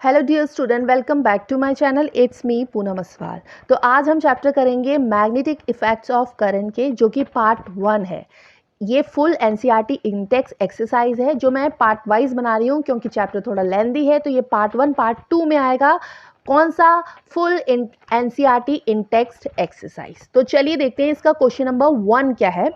Hello dear student, welcome back to my channel. It's me Poonam Aswal. तो आज हम chapter करेंगे मैग्नेटिक इफेक्ट्स ऑफ करंट के, जो कि पार्ट 1 है। ये फुल एनसीईआरटी इंटेक्स एक्सरसाइज है जो मैं पार्ट वाइज बना रही हूँ क्योंकि चैप्टर थोड़ा लेंदी है। तो ये पार्ट 1 पार्ट 2 में आएगा। कौन सा? Full NCERT Intex exercise. तो चलिए देखते हैं इसका क्वेश्चन नंबर 1 क्या है।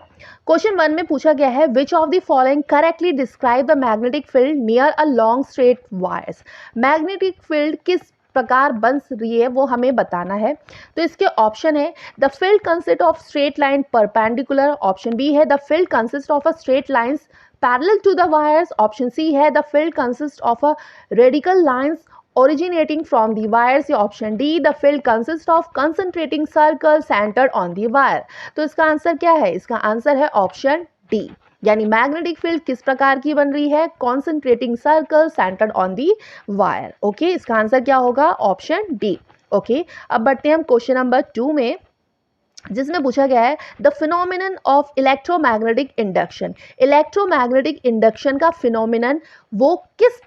क्वेश्चन 1 में पूछा गया है which of the following correctly describe the magnetic field near a long straight wires. Magnetic field किस प्रकार बन रही है वो हमें बताना है। तो इसके ऑप्शन है the field consist of straight line perpendicular, option B है the field consist of a straight lines parallel to the wires, option C है the field consist of a radical lines originating from the wires, या option D the field consist of concentrating circle centered on the wire. तो इसका answer क्या है? इसका answer है option D, यानी magnetic field किस प्रकार की बन रही है? Concentrating circle centered on the wire. Okay, इसका आंसर क्या होगा? Option D. ओके, अब बढ़ते हैं हम क्वेश्चन नंबर 2 में, जिसमें पूछा गया है the phenomenon of electromagnetic induction. Electromagnetic induction का फिनोमिनन वो किस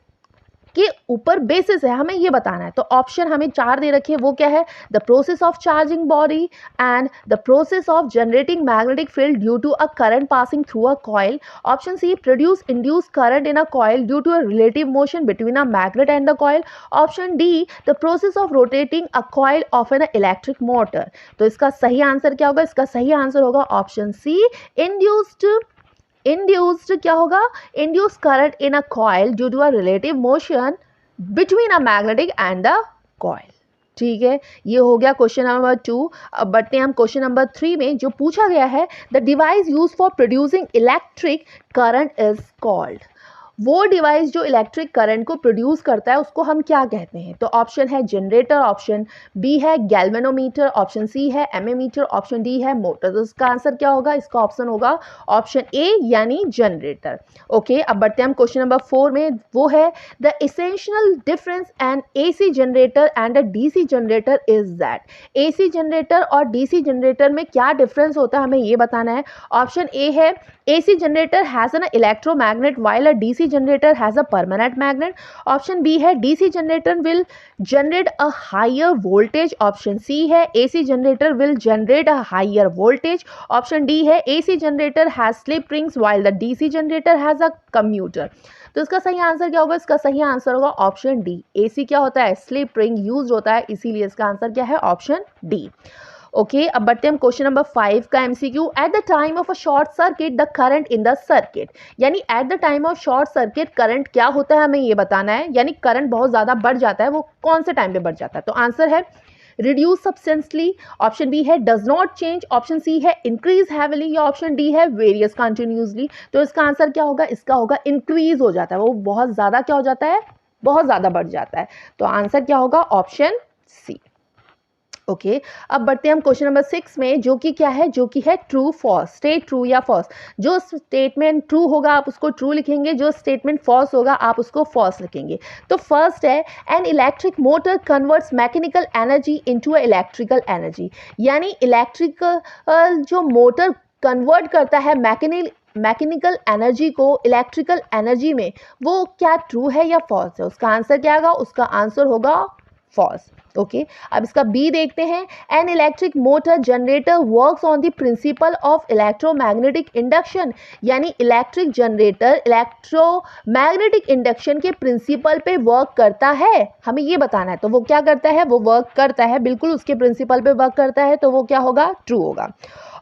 के ऊपर बेसिस है, हमें ये बताना है। तो ऑप्शन हमें 4 दे रखे हैं। वो क्या है? The process of charging body and the process of generating magnetic field due to a current passing through a coil, option C produce induce current in a coil due to a relative motion between a magnet and the coil, option D the process of rotating a coil of an electric motor. तो इसका सही answer क्या होगा? इसका सही answer होगा option C, induced क्या होगा? Induce current in a coil due to a relative motion between a magnetic and the coil. ठीक है, ये हो गया क्वेश्चन नंबर 2। अब बढ़ते हैं हम क्वेश्चन नंबर 3 में, जो पूछा गया है the device use for producing electric current is called. वो डिवाइस जो इलेक्ट्रिक करंट को प्रोड्यूस करता है उसको हम क्या कहते हैं? तो ऑप्शन है जनरेटर, ऑप्शन बी है गैल्वेनोमीटर, ऑप्शन सी है एमीमीटर, ऑप्शन डी है मोटर। तो इसका आंसर क्या होगा? इसका ऑप्शन होगा ऑप्शन ए, यानी जनरेटर। ओके, अब बढ़ते हैं हम क्वेश्चन नंबर 4 में। वो है the essential difference N AC generator and a DC generator is that. AC generator और डीसी जनरेटर में क्या डिफरेंस होता है, हमें ये बताना है। ऑप्शन ए है AC generator has an electromagnet while a DC generator has a permanent magnet. Option B है DC generator will generate a higher voltage. Option C है AC generator will generate a higher voltage. Option D है AC generator has slip rings while the DC generator has a commutator. तो इसका सही answer क्या होगा? इसका सही answer होगा ऑप्शन डी। AC क्या होता है? स्लिप रिंग यूज होता है, इसीलिए इसका आंसर क्या है? Option D. ओके, अब बढ़ते हैं हम क्वेश्चन नंबर 5 का MCQ। At the time of a short circuit the current in the circuit, यानी at the time of short circuit current क्या होता है, हमें ये बताना है। यानी करंट बहुत ज़्यादा बढ़ जाता है, वो कौन से टाइम पे बढ़ जाता है? तो आंसर है रिड्यूस सब्सटेंसली, ऑप्शन बी है does not change, option C है इंक्रीज हैविली, या ऑप्शन डी है वेरियस कंटिन्यूसली। तो इसका आंसर क्या होगा? इसका होगा इंक्रीज हो जाता है, वो बहुत ज़्यादा क्या हो जाता है? बहुत ज़्यादा बढ़ जाता है। तो आंसर क्या होगा? Option C. ओके, अब बढ़ते हैं हम क्वेश्चन नंबर 6 में, जो कि क्या है? जो कि है ट्रू फॉल्स। स्टेट ट्रू या फॉल्स। जो स्टेटमेंट ट्रू होगा आप उसको ट्रू लिखेंगे, जो स्टेटमेंट फॉल्स होगा आप उसको फॉल्स लिखेंगे। तो फर्स्ट है N electric motor converts mechanical energy into a electrical energy, यानी इलेक्ट्रिकल जो मोटर कन्वर्ट करता है मैकेनिकल एनर्जी को इलेक्ट्रिकल एनर्जी में, वो क्या ट्रू है या फॉल्स है? उसका आंसर क्या होगा? उसका आंसर होगा फॉल्स। ओके, अब इसका बी देखते हैं। N electric motor generator works on the principle of electromagnetic induction, यानी इलेक्ट्रिक जनरेटर इलेक्ट्रोमैग्नेटिक इंडक्शन के प्रिंसिपल पे वर्क करता है, हमें ये बताना है। तो वो क्या करता है? वो वर्क करता है, बिल्कुल उसके प्रिंसिपल पे वर्क करता है, तो वो क्या होगा? ट्रू होगा।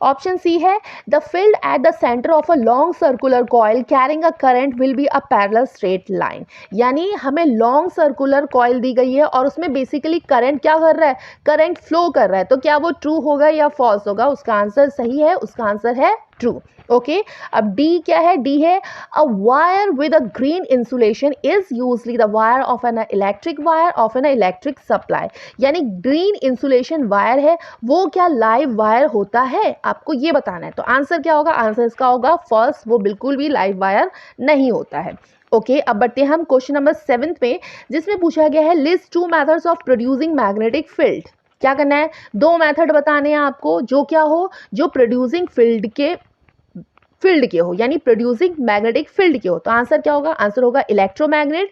ऑप्शन सी है the field at the centre of a long circular coil carrying a current will be a parallel straight line, यानी हमें लॉन्ग सर्कुलर कॉइल दी गई है और उसमें बेसिकली करंट क्या कर रहा है? करंट फ्लो कर रहा है। तो क्या वो ट्रू होगा या फॉल्स होगा? उसका आंसर सही है, उसका आंसर है ट्रू। ओके, अब डी क्या है? डी है a wire with a green insulation is usually the wire of an electric wire of an electric supply, यानी ग्रीन इंसुलेशन वायर है वो क्या लाइव वायर होता है? आपको ये बताना है। तो आंसर क्या होगा? आंसर इसका होगा फर्स्ट, वो बिल्कुल भी लाइव वायर नहीं होता है। ओके, अब बढ़ते हैं हम क्वेश्चन नंबर 7 में, जिसमें पूछा गया है list 2 methods of producing magnetic field. क्या करना है? 2 मेथड बताने हैं आपको, जो क्या हो? जो प्रोड्यूसिंग फील्ड के हो, यानी प्रोड्यूसिंग मैग्नेटिक फील्ड के हो। तो आंसर क्या होगा? आंसर होगा इलेक्ट्रोमैग्नेट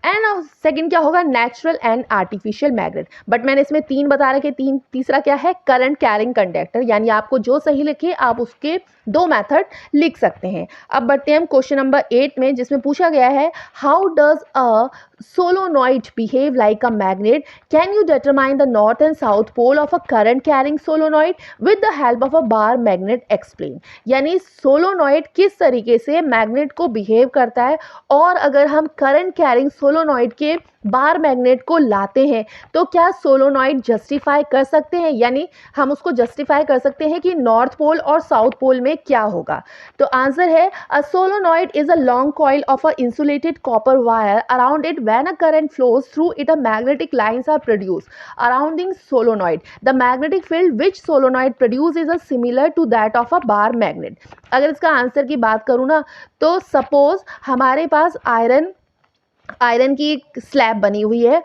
एंड सेकंड क्या होगा, natural and artificial magnet. But मैंने इसमें 3 बता रखे, तीसरा क्या है, करंट कैरिंग कंडक्टर, यानी आपको जो सही लिखे आप उसके 2 मेथड लिख सकते हैं। अब बढ़ते हैं हम क्वेश्चन नंबर 8 में, जिसमें पूछा गया है how does a solenoid behave like a magnet, can you determine the north and south pole of a current carrying solenoid with the help of a bar magnet explain. यानी solenoid किस तरीके से magnet को behave करता है, और अगर हम करंट कैरिंग सोलोनॉइड के बार मैग्नेट को लाते हैं तो क्या सोलोनॉइड जस्टिफाई कर सकते हैं, यानी हम उसको जस्टिफाई कर सकते हैं कि नॉर्थ पोल और साउथ पोल में क्या होगा। तो आंसर है a solenoid is a long coil of a insulated copper wire around it when a current flows through it a magnetic lines are produce arounding solenoid. The magnetic field which solenoid produce is a similar to that of a bar magnet. अगर इसका answer की बात करूँ ना, तो suppose हमारे पास iron की एक स्लैब बनी हुई है,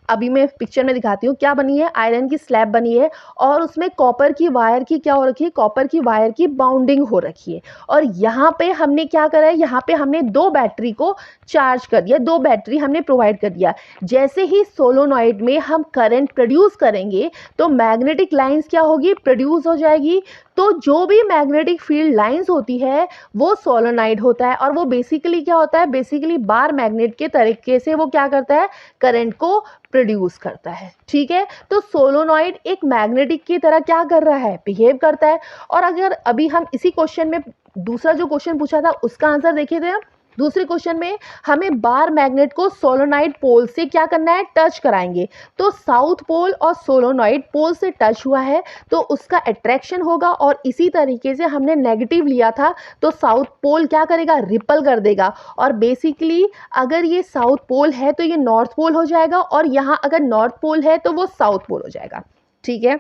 अभी मैं पिक्चर में दिखाती हूँ क्या बनी है, आयरन की स्लैब बनी है और उसमें कॉपर की वायर की क्या हो रखी है, कॉपर की वायर की बाउंडिंग हो रखी है। और यहाँ पे हमने क्या करा है, यहाँ पे हमने 2 बैटरी को चार्ज कर दिया, 2 बैटरी हमने प्रोवाइड कर दिया। जैसे ही सोलोनॉइड में हम करंट प्रोड्यूस करेंगे तो मैग्नेटिक लाइंस क्या होगी, प्रोड्यूस हो जाएगी। तो जो भी मैग्नेटिक फील्ड लाइंस होती है वो सोलोनॉइड होता है, और वो बेसिकली क्या होता है, बेसिकली बार मैग्नेट के तरीके से वो क्या करता है, करंट को प्रोड्यूस करता है। ठीक है, तो सोलोनॉइड एक मैग्नेटिक की तरह क्या कर रहा है, बिहेव करता है। और अगर अभी हम इसी क्वेश्चन में दूसरा जो क्वेश्चन पूछा था उसका आंसर देखे थे, दूसरे क्वेश्चन में हमें बार मैग्नेट को सोलोनॉइड पोल से क्या करना है, टच कराएंगे। तो साउथ पोल और सोलोनॉइड पोल से टच हुआ है तो उसका अट्रैक्शन होगा, और इसी तरीके से हमने नेगेटिव लिया था तो साउथ पोल क्या करेगा, रिपल कर देगा। और बेसिकली अगर ये साउथ पोल है तो ये नॉर्थ पोल हो जाएगा, और यहाँ अगर नॉर्थ पोल है तो वो साउथ पोल हो जाएगा। ठीक है,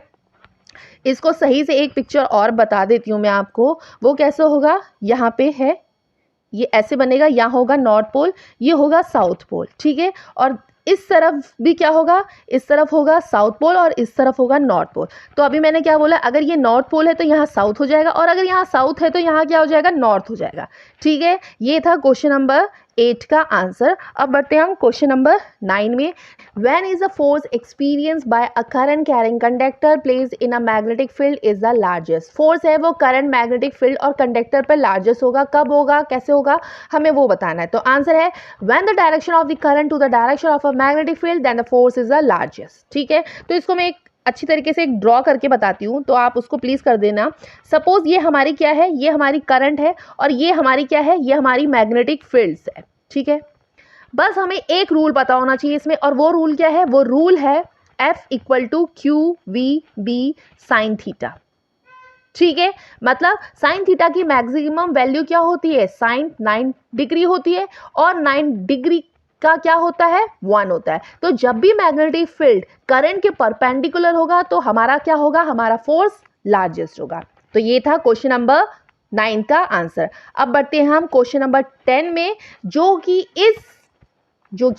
इसको सही से एक पिक्चर और बता देती हूँ मैं आपको, वो कैसे होगा, यहाँ पे है, ये ऐसे बनेगा, यहाँ होगा नॉर्थ पोल, ये होगा साउथ पोल। ठीक है, और इस तरफ भी क्या होगा, इस तरफ होगा साउथ पोल और इस तरफ होगा नॉर्थ पोल। तो अभी मैंने क्या बोला, अगर ये नॉर्थ पोल है तो यहाँ साउथ हो जाएगा, और अगर यहाँ साउथ है तो यहाँ क्या हो जाएगा, नॉर्थ हो जाएगा। ठीक है, ये था क्वेश्चन नंबर 8 का आंसर। अब बढ़ते हैं हम क्वेश्चन नंबर 9 में। When is the force experience by a current carrying conductor placed in a magnetic field is the largest. Force है वो करंट मैग्नेटिक फील्ड और कंडक्टर पर लार्जेस्ट होगा, कब होगा, कैसे होगा, हमें वो बताना है। तो आंसर है when the direction of the current to the direction of a magnetic field then the force is the largest. ठीक है, तो इसको मैं एक अच्छी तरीके से एक ड्रॉ करके बताती हूँ, तो आप उसको प्लीज़ कर देना। सपोज ये हमारी क्या है, ये हमारी करंट है, और ये हमारी क्या है, ये हमारी मैग्नेटिक फील्ड्स है। ठीक है, बस हमें एक रूल पता होना चाहिए इसमें, और वो रूल क्या है, वो रूल है F equal to q v B sine theta. ठीक है, मतलब साइन थीटा की मैक्सिमम वैल्यू क्या होती है, साइन 9 डिग्री होती है, और 9 डिग्री का क्या होता है, 1 होता है। तो जब भी मैग्नेटिक फील्ड करंट के परपेंडिकुलर होगा तो हमारा क्या होगा, हमारा फोर्स लार्जेस्ट होगा। तो ये था क्वेश्चन नंबर 9 का आंसर। अब बढ़ते हैं हम क्वेश्चन नंबर 10 में, जो कि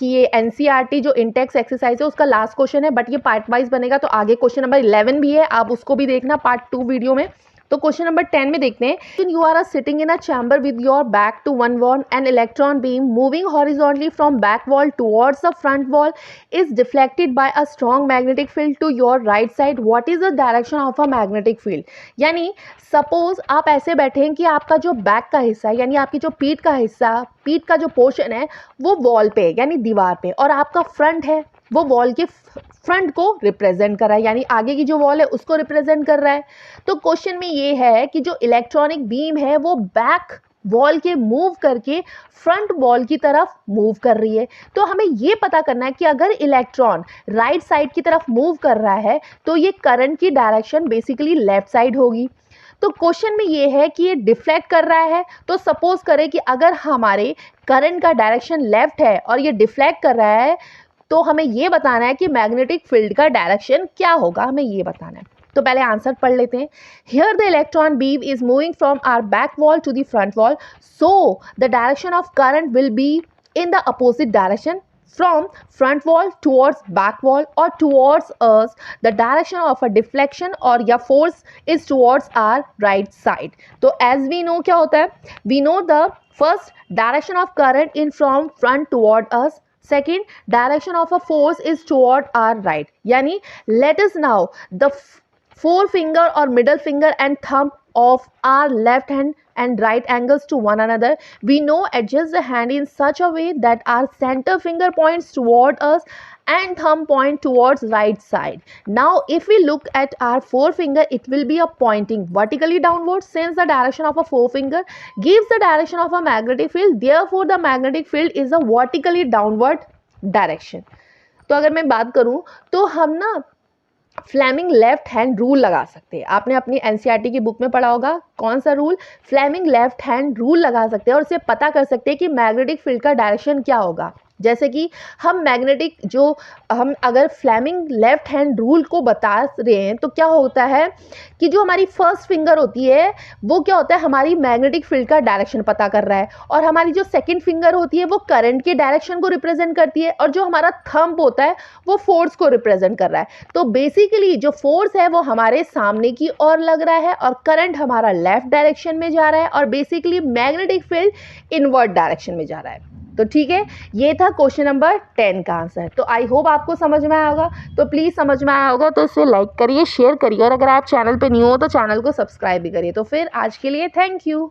ये एनसीईआरटी जो इंटेक्स एक्सरसाइज है उसका लास्ट क्वेश्चन है, बट ये पार्ट वाइज बनेगा, तो आगे क्वेश्चन नंबर 11 भी है, आप उसको भी देखना पार्ट 2 वीडियो में। तो क्वेश्चन नंबर 10 में देखते हैं, you are sitting in a chamber with your back to one wall, an electron beam moving horizontally from back wall towards the front wall is deflected by a strong magnetic field to your right side, what is the direction of a magnetic field. यानी suppose आप ऐसे बैठे हैं कि आपका जो back का हिस्सा है, यानी आपकी जो पीठ का हिस्सा, पीठ का जो पोर्शन है वो वॉल पे, यानी दीवार पे, और आपका फ्रंट है वो वॉल के फ्रंट को रिप्रेजेंट कर रहा है, यानी आगे की जो वॉल है उसको रिप्रेजेंट कर रहा है। तो क्वेश्चन में ये है कि जो इलेक्ट्रॉनिक बीम है वो बैक वॉल के मूव करके फ्रंट वॉल की तरफ मूव कर रही है। तो हमें ये पता करना है कि अगर इलेक्ट्रॉन राइट साइड की तरफ मूव कर रहा है तो ये करंट की डायरेक्शन बेसिकली लेफ्ट साइड होगी। तो क्वेश्चन में ये है कि ये डिफ्लेक्ट कर रहा है, तो सपोज करें कि अगर हमारे करंट का डायरेक्शन लेफ्ट है और ये डिफ्लेक्ट कर रहा है, तो हमें ये बताना है कि मैग्नेटिक फील्ड का डायरेक्शन क्या होगा, हमें ये बताना है। तो पहले आंसर पढ़ लेते हैं। Here the electron beam is moving from our back wall to the front wall, so the direction of current will be in the opposite direction from front wall towards back wall or towards us. The direction of a deflection or या force is towards our right side. तो as we know क्या होता है, we know the first direction of current in from front toward us, second, direction of a force is toward our right, यानी let us now the forefinger or middle finger and thumb of our left hand and right angles to one another. We know adjust the hand in such a way that our center finger points toward us and thumb point towards right side. Now if we look at our forefinger, it will be a pointing vertically downwards, since the direction of a forefinger gives the direction of a magnetic field, therefore the magnetic field is a vertically downward direction. तो अगर मैं बात करूं तो हम ना Fleming left hand rule लगा सकते हैं। आपने अपनी एनसीईआरटी की बुक में पढ़ा होगा, कौन सा rule? Fleming left hand rule लगा सकते हैं और उससे पता कर सकते हैं कि मैग्नेटिक फील्ड का डायरेक्शन क्या होगा। जैसे कि हम हम अगर फ्लेमिंग लेफ्ट हैंड रूल को बता रहे हैं तो क्या होता है कि जो हमारी फर्स्ट फिंगर होती है वो क्या होता है, हमारी मैग्नेटिक फील्ड का डायरेक्शन पता कर रहा है, और हमारी जो सेकंड फिंगर होती है वो करंट के डायरेक्शन को रिप्रेजेंट करती है, और जो हमारा थंब होता है वो फोर्स को रिप्रेजेंट कर रहा है। तो बेसिकली जो फोर्स है वो हमारे सामने की ओर लग रहा है और करंट हमारा लेफ्ट डायरेक्शन में जा रहा है, और basically magnetic field invert direction में जा रहा है। तो ठीक है, ये था क्वेश्चन नंबर 10 का आंसर। तो आई होप आपको समझ में आया होगा, तो प्लीज़ समझ में आया होगा तो इसे लाइक करिए, शेयर करिए, और अगर आप चैनल पे न्यू हो तो चैनल को सब्सक्राइब भी करिए। तो फिर आज के लिए थैंक यू।